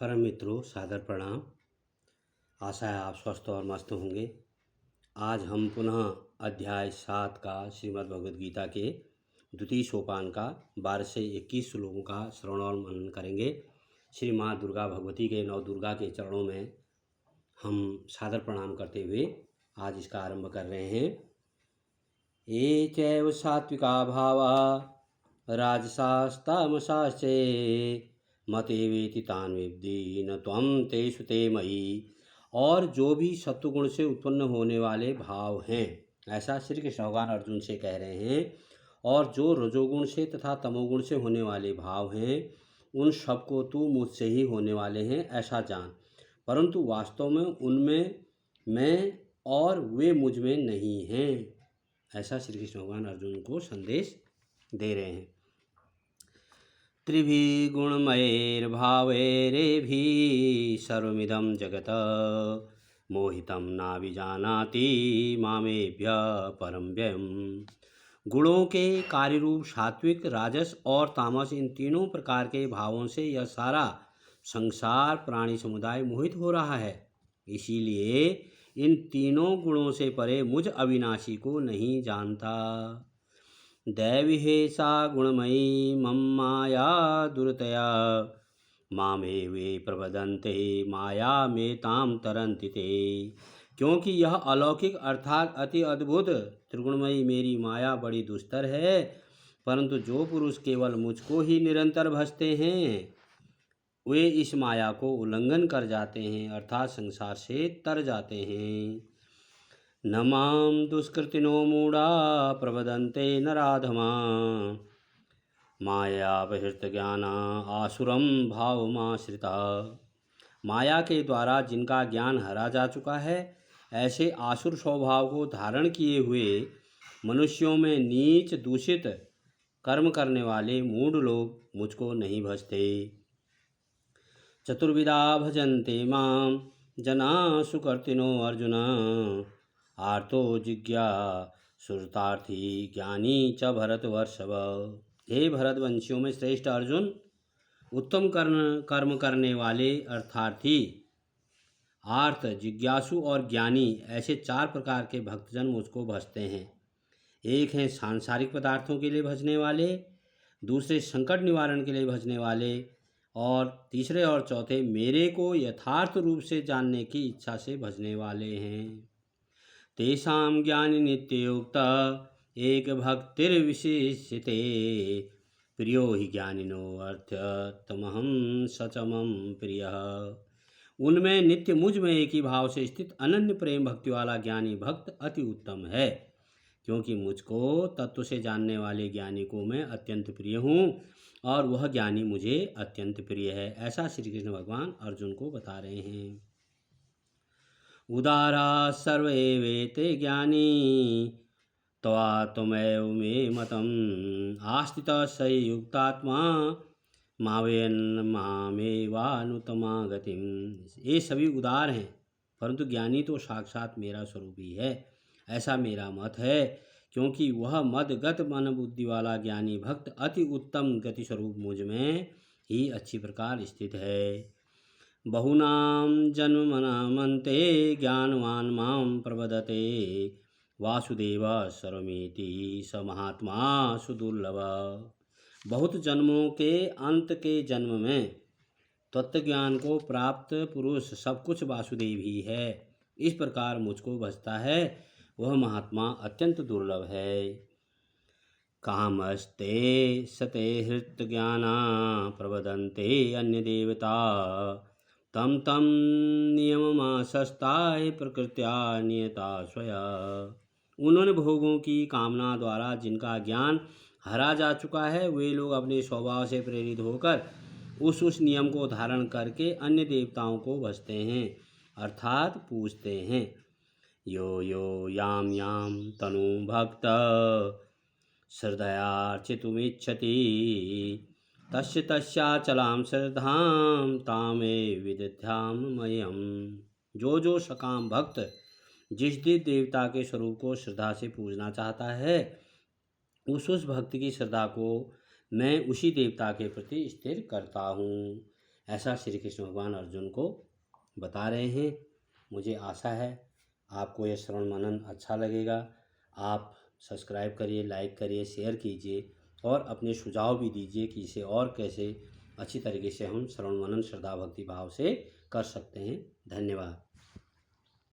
परम मित्रों, सादर प्रणाम। आशा है आप स्वस्थ और मस्त होंगे। आज हम पुनः अध्याय 7 का श्रीमद् भगवद गीता के द्वितीय सोपान का 12 से 21 श्लोकों का श्रवण और मनन करेंगे। श्री माँ दुर्गा भगवती के नव दुर्गा के चरणों में हम सादर प्रणाम करते हुए आज इसका आरंभ कर रहे हैं। ये चैव सात्विका भावा राजसास्तामसाश्चे मते वेति तान विद्धि न त्वं तेषु ते मयि। और जो भी सत्वगुण से उत्पन्न होने वाले भाव हैं, ऐसा श्री कृष्ण भगवान अर्जुन से कह रहे हैं। और जो रजोगुण से तथा तमोगुण से होने वाले भाव हैं, उन सबको तू मुझसे ही होने वाले हैं ऐसा जान, परंतु वास्तव में उनमें मैं और वे मुझ में नहीं हैं। ऐसा श्री कृष्ण भगवान अर्जुन को संदेश दे रहे हैं। त्रिभिः गुणमयैर्भावैरेभिः सर्वमिदं जगत् मोहितं नाभिजानाति मामेभ्यः परं व्ययम्। गुणों के कार्यरूप सात्विक, राजस और तामस, इन तीनों प्रकार के भावों से यह सारा संसार प्राणी समुदाय मोहित हो रहा है। इसीलिए इन तीनों गुणों से परे मुझ अविनाशी को नहीं जानता। दैवी सा गुणमयी मम माया दुर्तया मामे वे प्रबदन्ते माया में ताम तरन्ति ते। क्योंकि यह अलौकिक अर्थात अति अद्भुत त्रिगुणमयी मेरी माया बड़ी दुस्तर है, परंतु जो पुरुष केवल मुझको ही निरंतर भजते हैं वे इस माया को उल्लंघन कर जाते हैं, अर्थात संसार से तर जाते हैं। न मां दुष्कृतिनो मूढ़ा प्रवदन्ते नराधमा मायापहृतज्ञाना आसुरं भावमाश्रिता। माया के द्वारा जिनका ज्ञान हरा जा चुका है, ऐसे आसुर स्वभाव को धारण किए हुए मनुष्यों में नीच दूषित कर्म करने वाले मूढ़ लोग मुझको नहीं भजते। चतुर्विधा भजन्ते मां जना सुकृतिनो अर्जुन आर्तो जिज्ञासुरतार्थी ज्ञानी च भरतवर्षभ। हे भरतवंशियों में श्रेष्ठ अर्जुन, उत्तम कर्म करने वाले अर्थार्थी, आर्त, जिज्ञासु और ज्ञानी, ऐसे चार प्रकार के भक्तजन मुझको भजते हैं। एक हैं सांसारिक पदार्थों के लिए भजने वाले, दूसरे संकट निवारण के लिए भजने वाले, और तीसरे और चौथे मेरे को यथार्थ रूप से जानने की इच्छा से भजने वाले हैं। तेषां ज्ञानी नित्ययुक्ता एक भक्तिर्विशिष्यते प्रियो हि ज्ञानिनो अर्थतमहं सचमं प्रियः। उनमें नित्य मुझ में एक ही भाव से स्थित अनन्य प्रेम भक्ति वाला ज्ञानी भक्त अति उत्तम है, क्योंकि मुझको तत्व से जानने वाले ज्ञानी को मैं अत्यंत प्रिय हूँ और वह ज्ञानी मुझे अत्यंत प्रिय है। ऐसा श्री कृष्ण भगवान अर्जुन को बता रहे हैं। उदारा सर्वे वेते ज्ञानी त्वा त्वमेव मे मतम् आस्थितः स युक्तात्मा मावेन मामेवानुत्तमा गतिम्। ये सभी उदार हैं, परंतु ज्ञानी तो साक्षात मेरा स्वरूप ही है, ऐसा मेरा मत है, क्योंकि वह मदगत मन बुद्धि वाला ज्ञानी भक्त अति उत्तम गति स्वरूप मुझ में ही अच्छी प्रकार स्थित है। बहुनाम जन्मनामन्ते ज्ञानवान मां प्रवदते वासुदेव सर्वमिति स महात्मा सुदुर्लभ। बहुत जन्मों के अंत के जन्म में तत्वज्ञान को प्राप्त पुरुष सब कुछ वासुदेव ही है। इस प्रकार मुझको भजता है वह महात्मा अत्यंत दुर्लभ है। कामस्ते सते हृत ज्ञाना प्रवदन्ते अन्य देवता तम तम नियममासस्ताय प्रकृत्या नियता स्वया। उन्होंने भोगों की कामना द्वारा जिनका ज्ञान हरा जा चुका है, वे लोग अपने स्वभाव से प्रेरित होकर उस नियम को धारण करके अन्य देवताओं को भजते हैं, अर्थात पूजते हैं। यो यो याम याम तनु भक्त श्रद्धयार्चितुमिच्छति तस्य तस्याचलां श्रद्धां तामे विदध्यामयम्। जो सकाम भक्त जिस देवता के स्वरूप को श्रद्धा से पूजना चाहता है, उस भक्त की श्रद्धा को मैं उसी देवता के प्रति स्थिर करता हूँ। ऐसा श्री कृष्ण भगवान अर्जुन को बता रहे हैं। मुझे आशा है आपको यह श्रवण मनन अच्छा लगेगा। आप सब्सक्राइब करिए, लाइक करिए, शेयर कीजिए और अपने सुझाव भी दीजिए कि इसे और कैसे अच्छी तरीके से हम श्रवण मनन श्रद्धा भक्ति भाव से कर सकते हैं। धन्यवाद।